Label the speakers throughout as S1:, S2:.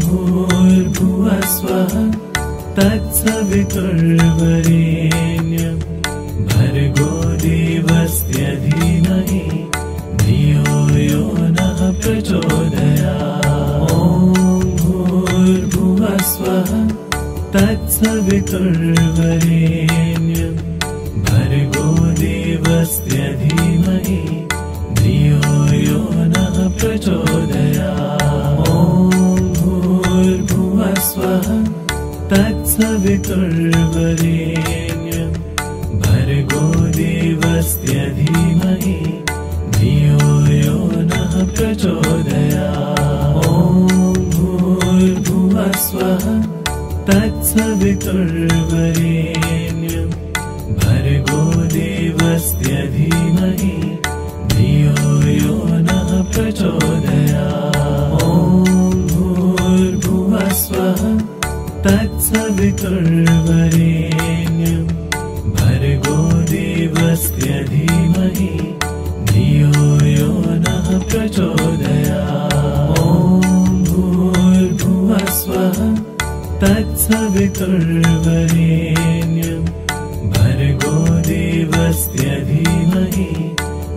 S1: भूर्भुवस्वः तत्सवितुर्वरेण्यं भर्गो देवस्य धीमहि धियो यो नः प्रचोदयात्। ॐ भूर्भुवस्वः तत्सवितुर्वरेण्यं भर्गो देवस्य धीमहि धियो यो नः प्रचोदयात्। ॐ भूर्भुवस्वः तत्सवितुर्वरेण्यं भर्गो देवस्य धीमहि धियो यो नः प्रचोदयात्। ॐ भूर्भुवस्वः तत्सवितुर्वरेण्यं भर्गो देवस्य धीमहि धियो यो नः प्रचोदयात्। ॐ भूर्भुवस्वः तत्सवितुर्वरेण्यं भर्गो देवस्य धीमहि धियो यो नः प्रचोदयात्। ॐ भूर्भुवस्वः तत्सवितुर्वरेण्यं भर्गो देवस्य धीमहि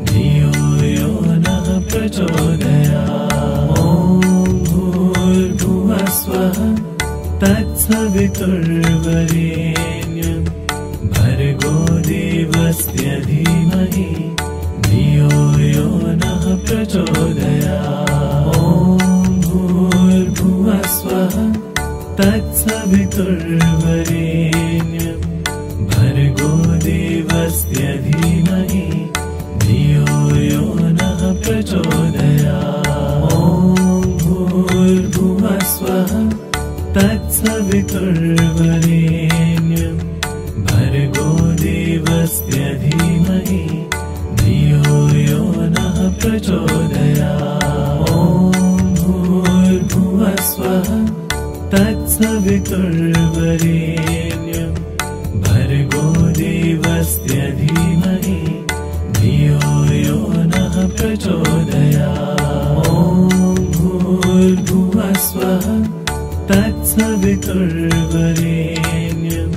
S1: धियो यो नः प्रचोदयात्। ॐ भूर्भुवस्वः तत्सवितुर्वरेण्यं भर्गो देवस्य धीमहि धियो यो नः प्रचोदयात्। ॐ भूर्भुवस्वः तत्सवितुर्वरेण्यं भर्गो देवस्य धीमहि धियो यो नः प्रचोदयात्। ॐ भूर्भुवस्वः तत्सवितुर्वरेण्यं भर्गो देवस्य धीमहि धियो यो नः प्रचोदयात्। ॐ भूर्भुवस्वः तत्सवितुर्वरेण्यं भर्गो देवस्य धीमहि धियो यो नः प्रचोदयात्। ॐ भूर्भुवस्वः तत्सवितुर्वरेण्यं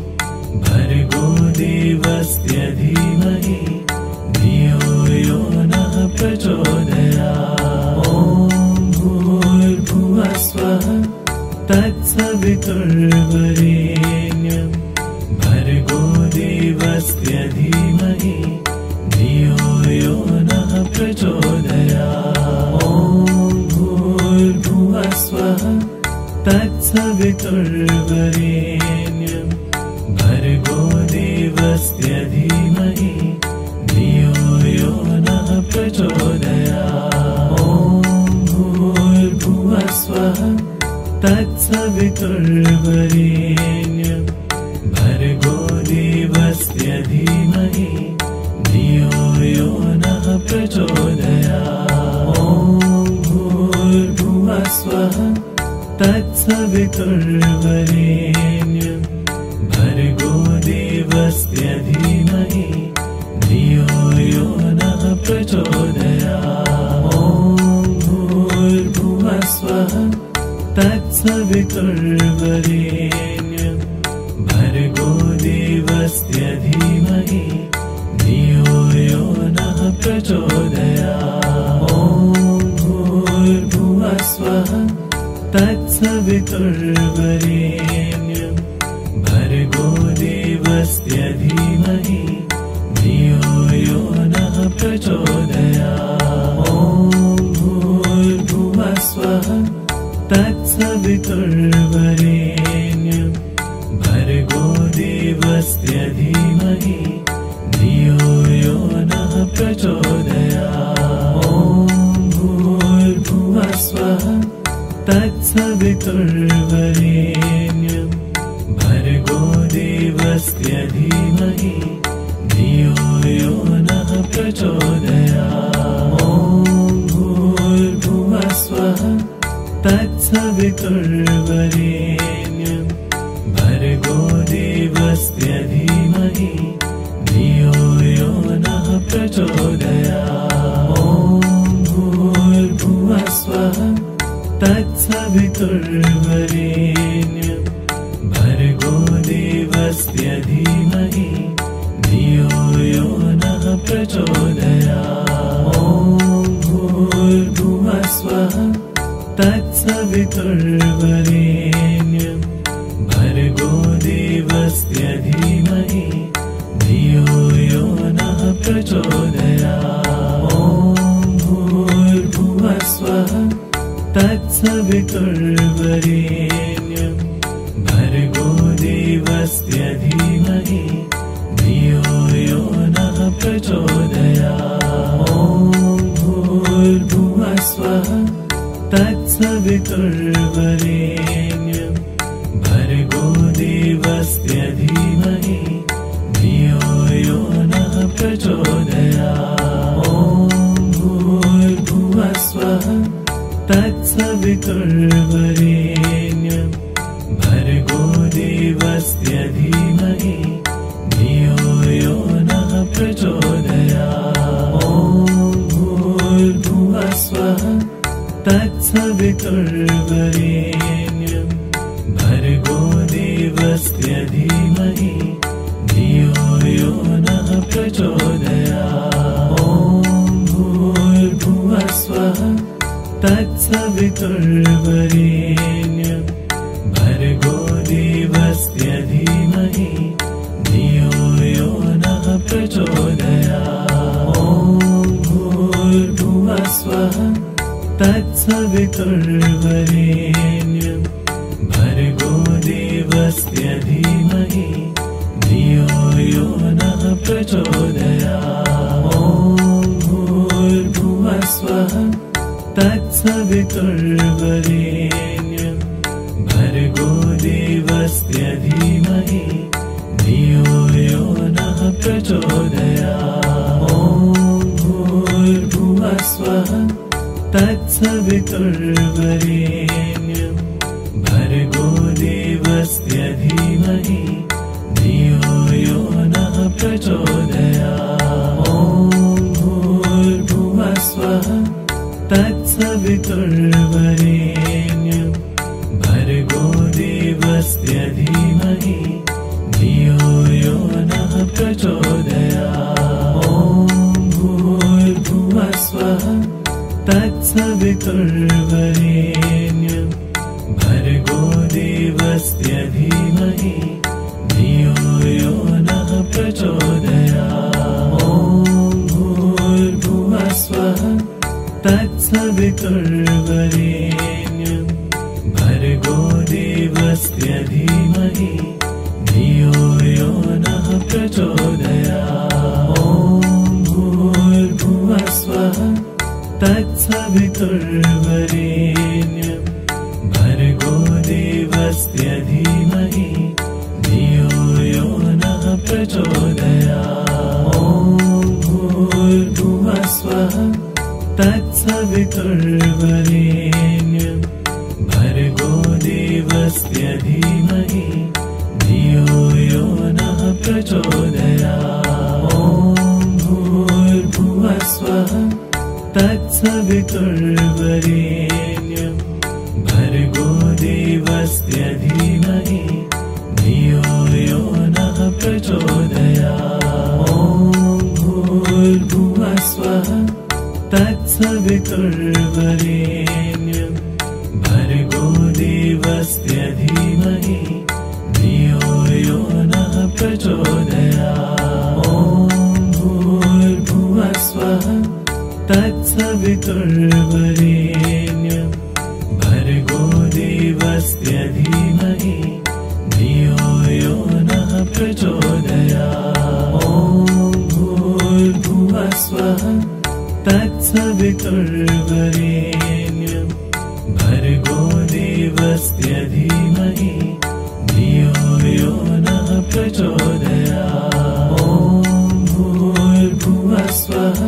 S1: भर्गो देवस्य धीमहि धियो यो नः प्रचोदयात्। ॐ भूर्भुवस्वः तत्सवितुर्वरेण्यं भर्गो देवस्य धीमहि धियो यो नः प्रचोदयात्। ॐ भूर्भुवस्वः तत्सवितुर्वरेण्यं भर्गो देवस्य धीमहि धियो यो नः प्रचोदयात्। ॐ भूर्भुवस्वः तत्सवितुर्वरेण्यं भर्गो देवस्य धीमहि धियो यो नः प्रचोदयात्। ॐ भूर्भुवस्वः तत्सवितुर्वरेण्यं भर्गो देवस्य धीमहि धियो यो नः प्रचोदयात्। ॐ भूर्भुवस्वः तत्सवितुर्वरेण्यं भर्गो देवस्य धीमहि धियो यो नः प्रचोदयात्। ॐ भूर्भुवस्वः तत्सवितुर्वरेण्यं भर्गो देवस्य धीमहि धियो यो नः प्रचोदयात्। ॐ भूर्भुवस्वः तत्सवितुर्वरेण्यं भर्गो देवस्य धीमहि धियो यो नः प्रचोदयात्। ॐ भूर्भुवस्वः तत्सवितुर्वरेण्यं भर्गो देवस्य धीमहि धियो यो नः प्रचोदयात्। ॐ भूर्भुवस्वः तत्सवितुर्वरेण्यं भर्गो देवस्य धीमहि धियो यो नः प्रचोदयात्। ॐ भूर्भुवस्वः तत्सवितुर्वरेण्यं तत्सवितुर्वरेण्यं भर्गो देवस्य धीमहि धियो यो नः प्रचोदयात्। ॐ भूर्भुवः स्वः तत्सवितुर्वरेण्यं भर्गो देवस्य धीमहि धियो यो नः प्रचोदयात्। ॐ भूर्भुवः स्वः तत्सवितुर्वरेण्यं भर्गो देवस्य धीमहि धियो यो नः प्रचोदयात्। ॐ भूर्भुवः स्वः तत्सवितुर्वरेण्यं भर्गो देवस्य धीमहि धियो यो नः प्रचोदयात्। ॐ भूर्भुवः स्वः तत्सवितुर्वरेण्यं भर्गो देवस्य धीमहि धियो यो नः प्रचोदयात्। ॐ भूर्भुवः स्वः तत्सवितुर्वरेण्यं भर्गो देवस्य धीमहि धियो यो नः प्रचोदयात्। ॐ भूर्भुवः स्वः तत्सवितुर्वरेण्यं भर्गो देवस्य धीमहि धियो यो नः प्रचोदयात्। ॐ भूर्भुवः स्वः तत्सवितुर्वरेण्यं भर्गो देवस्य धीमहि धियो यो नः प्रचोदयात्। ॐ भूर्भुवः स्वः तत्सवितुर्वरेण्यं भर्गो देवस्य धीमहि धियो यो नः प्रचोदयात्। ॐ भूर्भुवः स्वः तत्सवितुर्वरेण्यं भर्गो देवस्य धीमहि धियो यो नः प्रचोदयात्। ॐ भूर्भुवः स्वः तत्सवितुर्वरेण्यं भर्गो देवस्य धीमहि धियो यो नः प्रचोदयात्। ॐ भूर्भुवः स्वः तत्सवितुर्वरेण्यं भर्गो देवस्य धीमहि धियो यो नः प्रचोदयात्। ॐ भूर्भुवः स्वः तत्सवितुर्वरेण्यं भर्गो देवस्य धीमहि धियो यो नः प्रचोदयात्। ॐ भूर्भुवः स्वः तत्सवितुर्वरेण्यं भर्गो देवस्य धीमहि धियो यो नः प्रचोदयात्। ॐ भूर्भुवः स्वः तत्सवितुर्वरेण्यं भर्गो देवस्य धीमहि धियो यो नः प्रचोदयात्। ॐ भूर्भुवः स्वः तत्सवितुर्वरेण्यं भर्गो देवस्य धीमहि धियो यो नः प्रचोदयात्। ॐ भूर्भुवः स्वः तत्सवितुर्वरेण्यं भर्गो देवस्य धीमहि धियो यो नः प्रचोदयात्। ॐ भूर्भुवः स्वः तत्सवितुर्वरेण्यं भर्गो देवस्य धीमहि धियो यो नः प्रचोदयात्। ॐ भूर्भुवः स्वः तत्सवितुर्वरेण्यं भर्गो देवस्य धीमहि धियो यो नः प्रचोदयात्। ॐ भूर्भुवः स्वः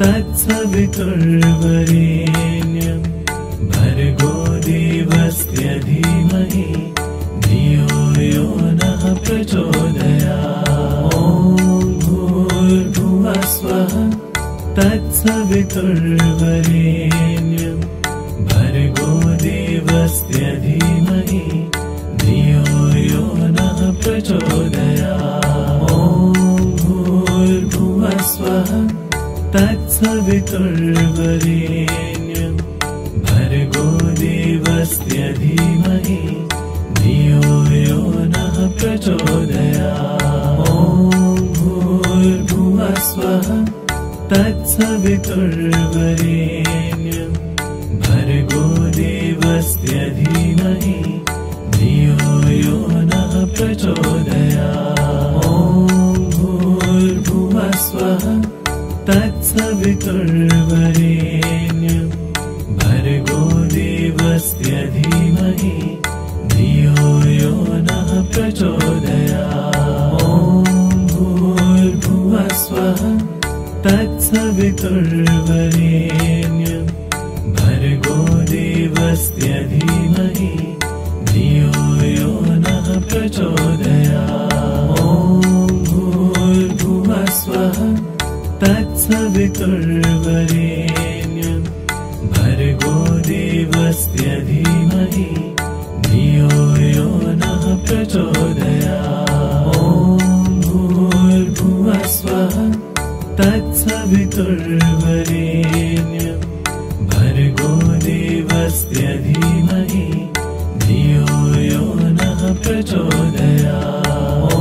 S1: तत्सवितुर्वरेण्यं भर्गो देवस्य धीमहि धियो यो नः प्रचोदयात्। ॐ भूर्भुवः स्वः तत्सवितुर्वरेण्यं भर्गो देवस्य तत्सवितुर्वरेण्यं भर्गो देवस्य धीमहि धियो यो नः प्रचोदयात्। ॐ भूर्भुवः स्वः तत्सवितुर्वरेण्यं भर्गो देवस्य धीमहि धियो यो नः प्रचोदयात्। ॐ भूर्भुवः स्वः तत्सवितुर्वरेण्यं भर्गो देवस्य धीमहि धियो यो नः प्रचोदयात्। ॐ भूर्भुवः स्वः तत्सवितुर्वरेण्यं भर्गो देवस्य धीमहि धियो यो नः प्रचोदयात्। ॐ भूर्भुवः स्वः तत्सवितुर्वरेण्यं भर्गो देवस्य धीमहि धियो यो नः प्रचोदयात्। ॐ भूर्भुवः स्वः तत्सवितुर्वरेण्यं भर्गो देवस्य धीमहि धियो यो नः प्रचोदयात्। ॐ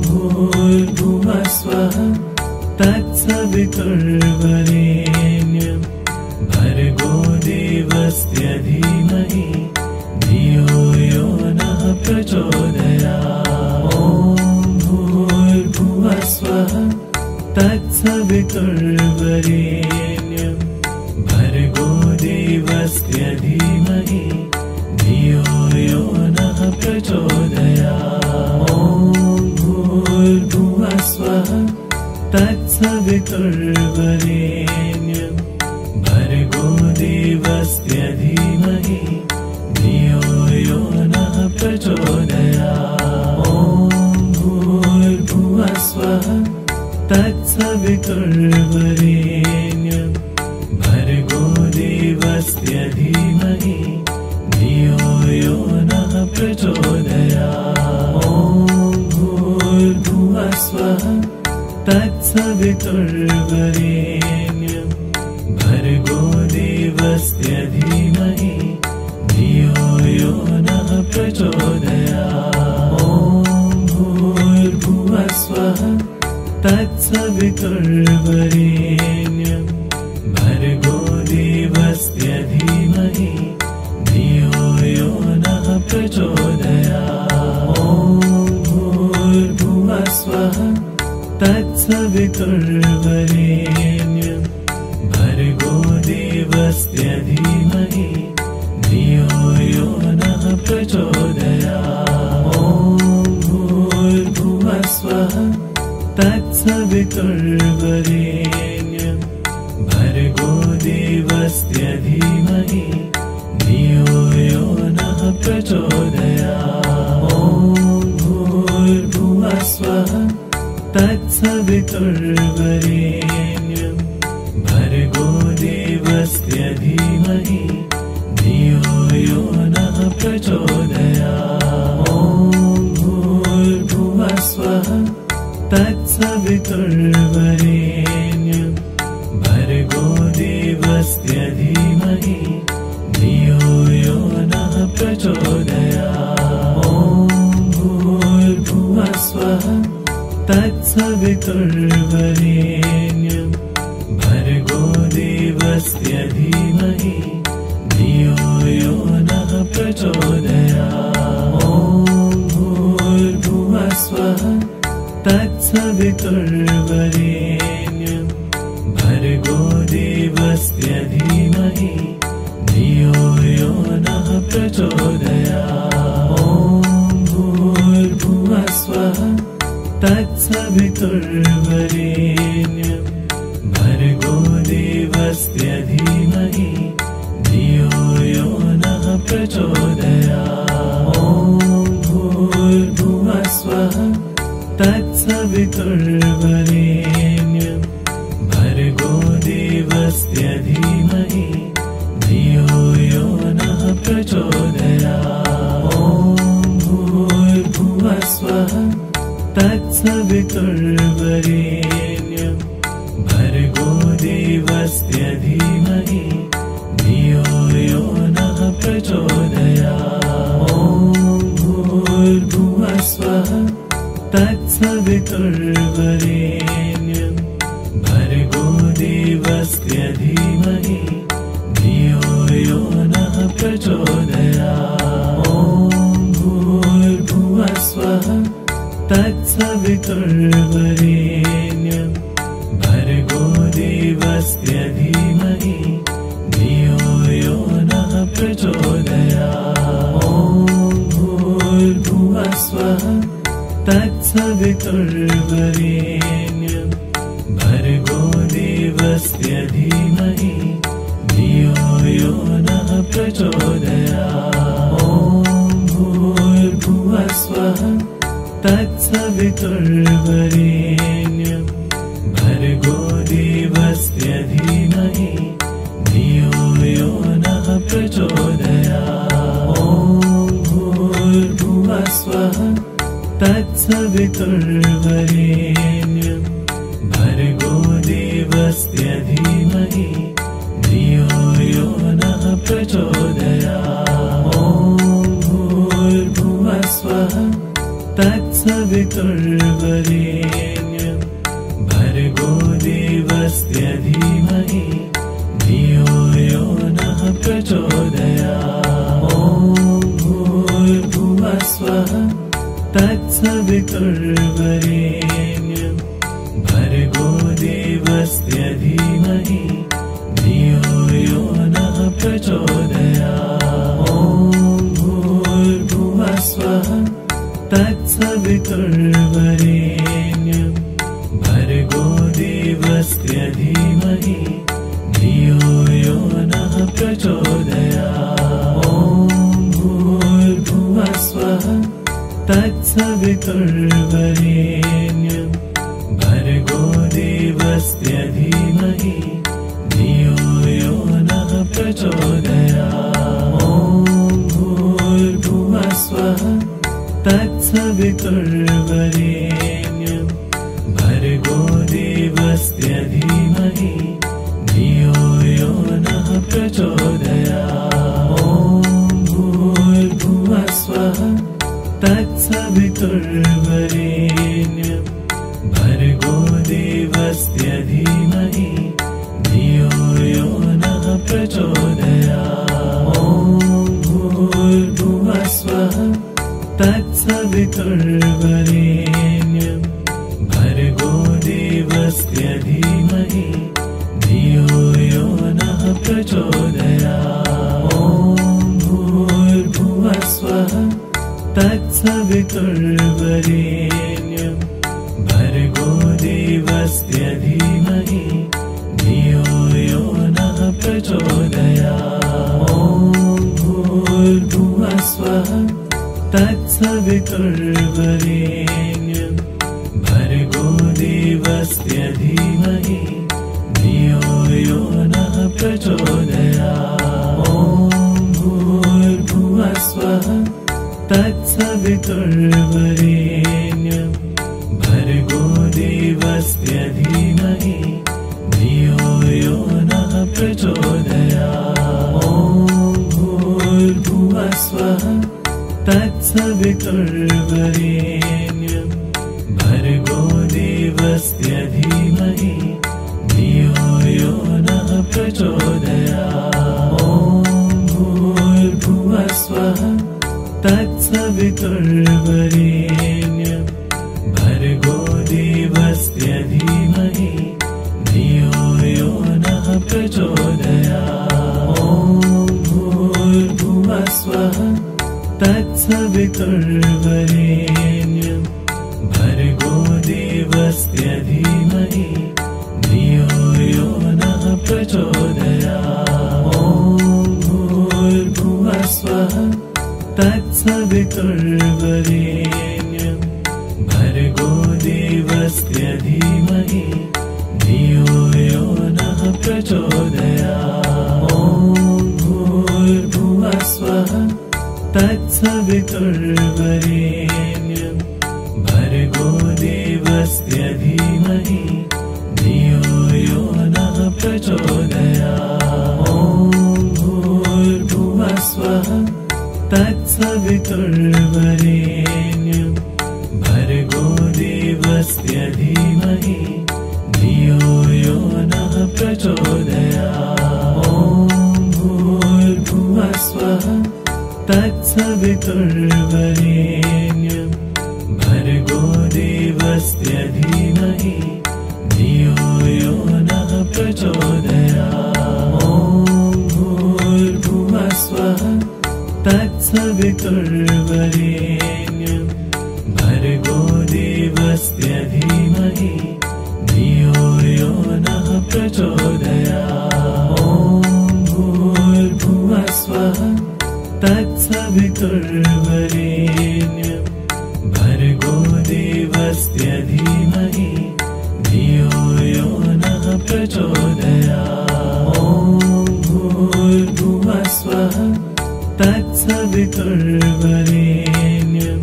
S1: भूर्भुवः स्वः तत्सवितुर्वरेण्यं भर्गो देवस्य धीमहि धियो यो नः प्रचोदयात्। ॐ भूर्भुवः स्वः तत्सवितुर्वरेण्यं भर्गो देवस्य धीमहि धियो यो नः प्रचोदयात्। ॐ भूर्भुवः स्वः तत्सवितुर्वरेण्यं भर्गो देवस्य धीमहि धियो यो नः प्रचोदयात्। ॐ भूर्भुवः स्वः तत्सवितुर्वरेण्यं भर्गो देवस्य धीमहि धियो यो नः प्रचोदयात्। ॐ भूर्भुवः स्वः तत्सवितुर्वरेण्यं भर्गो देवस्य धीमहि धियो यो नः प्रचोदयात्। ॐ भूर्भुवः स्वः तत्सवितुर्वरेण्यं भर्गो देवस्य धीमहि धियो यो नः प्रचोदयात्। ॐ भूर्भुवः स्वः तत्सवितुर्वरेण्यं भर्गो देवस्य धीमहि धियो यो नः प्रचोदयात्। ॐ भूर्भुवः स्वः तत्सवितुर्वरेण्यं भर्गो देवस्य धीमहि धियो यो नः प्रचोदयात्। ॐ भूर्भुवः स्वः तत्सवितुर्वरेण्यं भर्गो देवस्य धीमहि धियो यो नः प्रचोदयात्। ॐ भूर्भुवः स्वः तत्सवितुर्वरेण्यं भर्गो देवस्य धीमहि धियो यो नः प्रचोदयात्। ॐ भूर्भुवः स्वः तत्सवितुर्वरेण्यं भर्गो देवस्य धीमहि धियो यो नः प्रचोदयात्। ॐ भूर्भुवः स्वः तत्सवितुर्वरेण्यं भर्गो देवस्य धीमहि धियो यो नः प्रचोदयात्। ॐ भूर्भुवः स्वः तत्सवितुर्वरेण्यं भर्गो देवस्य धीमहि धियो यो नः प्रचोदयात्। ॐ भूर्भुवः स्वः तत्सवितुर्वरेण्यं भर्गो देवस्य धीमहि धियो यो नः प्रचोदयात्। ॐ भूर्भुवः स्वः तत्सवितुर्वरेण्यं भर्गो देवस्य भर्गोदेवस्य धीमहि धियो यो नः प्रचोदयात्। ॐ भूर्भुवस्वः तत्सवितुर्वरेण्यं भर्गोदेवस्य धीमहि धियो यो नः प्रचोदयात्। ॐ भूर्भुवस्वः तत्सवितुर्वरेण्यं भर्गोदेवस्य धीमहि धियो यो नः प्रचोदयात्। ॐ भूर्भुवस्वः तत्सवितुर्वरेण्यं भर्गोदेवस्य धीमहि धियो यो नः प्रचोदयात्। ॐ भूर्भुवस्वः तत्सवितुर्वरेण्यं भर्गोदेवस्य धीमहि धियो यो नः प्रचोदयात्। ॐ भूर्भुवस्वः तत्सवितुर्वरेण्यं भर्गोदेवस्य धीमहि धियो यो नः प्रचोदयात्। ॐ भूर्भुवस्वः तत्सवितुर्वरेण्यं भर्गोदेवस्य धीमहि धियो यो नः प्रचोदयात्। ॐ भूर्भुवस्वः तत्सवितुर्वरेण्यं भर्गोदेवस्य धीमहि धियो यो नः प्रचोदयात्। ॐ भूर्भुवस्वः तत्सवितुर्वरेण्यं भर्गोदेवस्य धीमहि धियो यो नः प्रचोदयात्। ॐ भूर्भुवस्वः तत्सवितुर्वरेण्यं भर्गोदेवस्य धीमहि धियो यो नः प्रचोदयात्। ॐ भूर्भुवस्वः तत्सवितुर्वरेण्यं भर्गोदेवस्य धीमहि धियो यो नः प्रचोदयात्। ॐ भूर्भुवस्वः तत्सवितुर्वरेण्यं भर्गोदेवस्य धीमहि धियो यो नः प्रचोदयात्। ॐ भूर्भुवस्वः तत्सवितुर्वरेण्यं भर्गोदेवस्य धीमहि धियो यो नः प्रचोदयात्। ॐ भूर्भुवस्वः तत्सवितुर्वरेण्यं भर्गोदेवस्य धीमहि धियो यो नः प्रचोदयात्। ॐ भूर्भुवस्वः तत्सवितुर्वरेण्यं भर्गोदेवस्य धीमहि धियो यो नः प्रचोदयात्। ॐ भूर्भुवस्वः तत्सवितुर्वरेण्यं भर्गोदेवस्य धीमहि धियो यो नः प्रचोदयात्। ॐ भूर्भुवस्वः तत्सवितुर्वरेण्यं भर्गोदेवस्य धीमहि धियो यो नः प्रचोदयात्। ॐ भूर्भुवस्वः तत्सवितुर्वरेण्यं भर्गोदेवस्य धीमहि धियो यो नः प्रचोदयात्। ॐ भूर्भुवस्वः तत्सवितुर्वरेण्यं भर्गोदेवस्य धीमहि धियो यो नः प्रचोदयात्। ॐ भूर्भुवस्वः तत्सवितुर्वरेण्यं भर्गोदेवस्य धीमहि धियो यो नः प्रचोदयात्। ॐ भूर्भुवस्वः तत्सवितुर्वरेण्यं भर्गोदेवस्य धीमहि धियो यो नः प्रचोदयात्। तत्सवितुर्वरेण्यं भर्गो देवस्य धीमहि धियो यो नः प्रचोदयात्। ॐ भूर्भुवः स्वः तत्सवितुर्वरेण्यं भर्गो देवस्य धीमहि धियो यो नः प्रचोदयात्। ॐ भूर्भुवः स्वः तत्सवितुर्वरेण्यं भर्गो देवस्य धीमहि धियो यो नः प्रचोदयात्। ॐ भूर्भुवः स्वः तत्सवितुर्वरेण्यं भर्गो देवस्य धीमहि धियो यो नः प्रचोदयात्। ॐ भूर्भुवः स्वः तत्सवितुर्वरेण्यं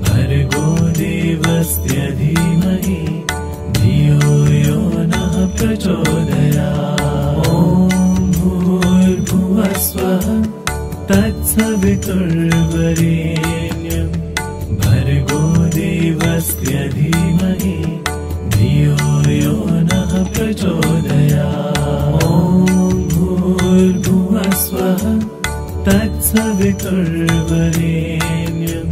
S1: भर्गो देवस्य धीमहि धियो यो नः प्रचोदयात्। ॐ भूर्भुवः स्वः तत्सवितुर्वरेण्यं भर्गो देवस्य धीमहि धियो यो नः प्रचोदयात्। ॐ भूर्भुवः स्वः तत्सवितुर्वरेण्यं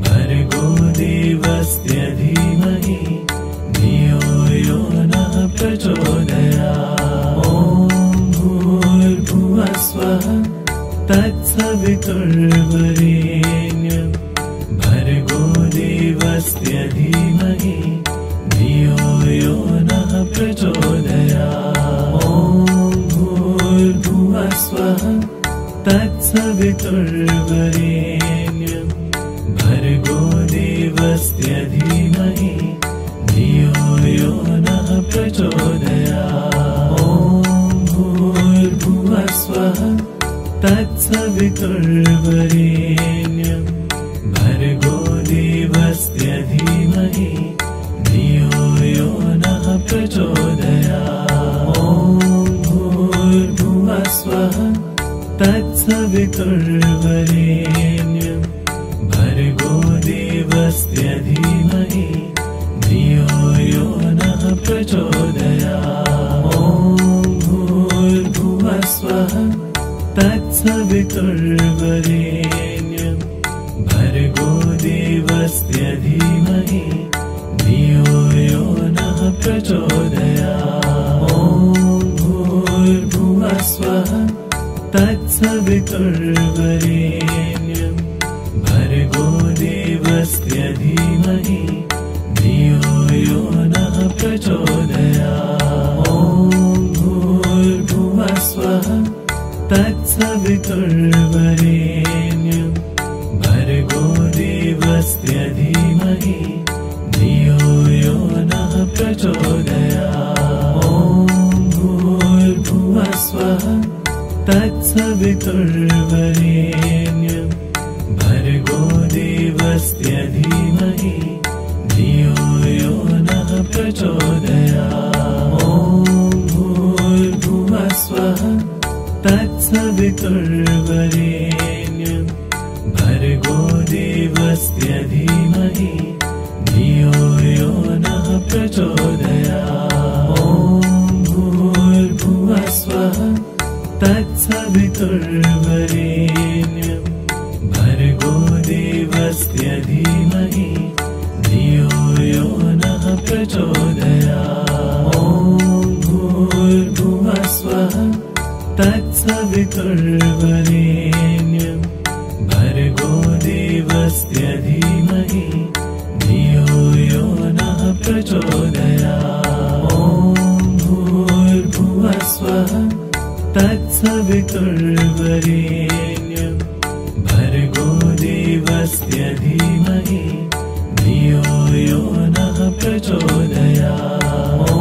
S1: भर्गो देवस्य धीमहि धियो यो नः प्रचोदयात्। ॐ भूर्भुवः स्वः तत्सवितुर्वरेण्यं भर्गो देवस्य धीमहि धियो यो नः प्रचोदयात्। ॐ भूर्भुवः स्वः तत्सवितुर्वरेण्यं भर्गो देवस्य धीमहि धियो यो नः प्रचोदयात्। ॐ भूर्भुवः स्वः तत्सवितुर्वरेण्यं भर्गो देवस्य धीमहि धियो यो नः प्रचोदयात्। ॐ भूर्भुवः स्वः तत्सवितुर्वरेण्यं भर्गो देवस्य धीमहि धियो यो नः प्रचोदयात्। ॐ भूर्भुवः स्वः तत्सवितुर्वरेण्यं भर्गो देवस्य धीमहि धियो यो नः प्रचोदयात्। ॐ भूर्भुवः स्वः तत्सवितुर्वरेण्यं भर्गो देवस्य धीमहि धियो यो नः प्रचोदयात्। ॐ भूर्भुवः स्वः तत्सवितुर्वरेण्यं भर्गो देवस्य धीमहि धियो यो नः प्रचोदयात्। ॐ भूर्भुवः स्वः तत्सवितुर्वरेण्यं भर्गो देवस्य धीमहि धियो यो नः प्रचोदयात्। ॐ भूर्भुवः स्वः तत्सवितुर्वरेण्यं भर्गो देवस्य धीमहि धियो यो नः प्रचोदयात्। ॐ भूर्भुवः स्वः तत्सवितुर्वरेण्यं भर्गो देवस्य धीमहि धियो यो नः प्रचोदयात्। ॐ भूर्भुवः स्वः तत्सवितुर्वरेण्यं भर्गो देवस्य धीमहि धियो यो नः प्रचोदयात्। ॐ भूर्भुवः स्वः तत्सवितुर्वरेण्यं भर्गो देवस्य धीमहि धियो यो नः प्रचोदयात्। ॐ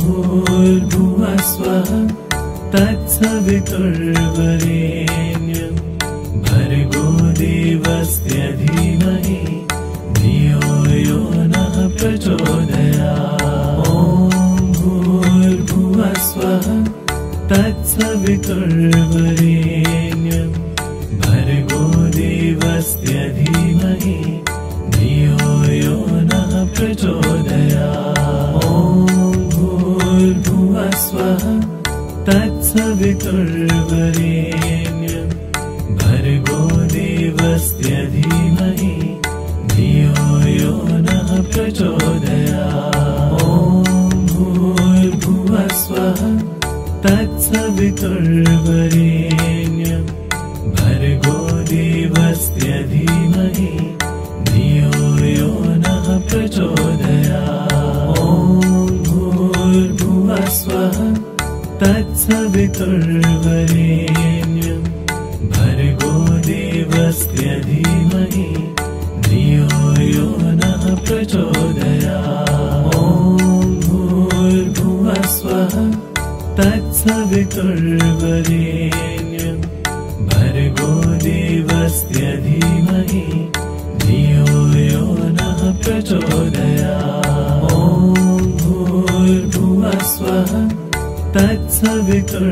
S1: भूर्भुवः स्वः तत्सवितुर्वरेण्यं भर्गो देवस्य धीमहि धियो यो नः प्रचोदयात्। ॐ भूर्भुवः स्वः तत्सवितुर्वरेण्यं भर्गो देवस्य भर्गोदेवस्य धीमहि धियो यो नः प्रचोदयात्। ॐ भूर्भुवः स्वः तत्सवितुर्वरेण्यं भर्गोदेवस्य धीमहि धियो यो नः प्रचोदयात्। ॐ भूर्भुवः स्वः तत्सवितुर्वरेण्यं भर्गोदेवस्य धीमहि धियो यो नः प्रचोदयात्। ॐ भूर्भुवः स्वः तत्सवितुर्वरेण्यं भर्गोदेवस्य धीमहि धियो यो नः प्रचोदयात्। ॐ भूर्भुवः स्वः तत्सवितुर्वरेण्यं भर्गोदेवस्य धीमहि धियो यो नः प्रचोदयात्। ॐ भूर्भुवः स्वः तत्सवितुर्वरेण्यं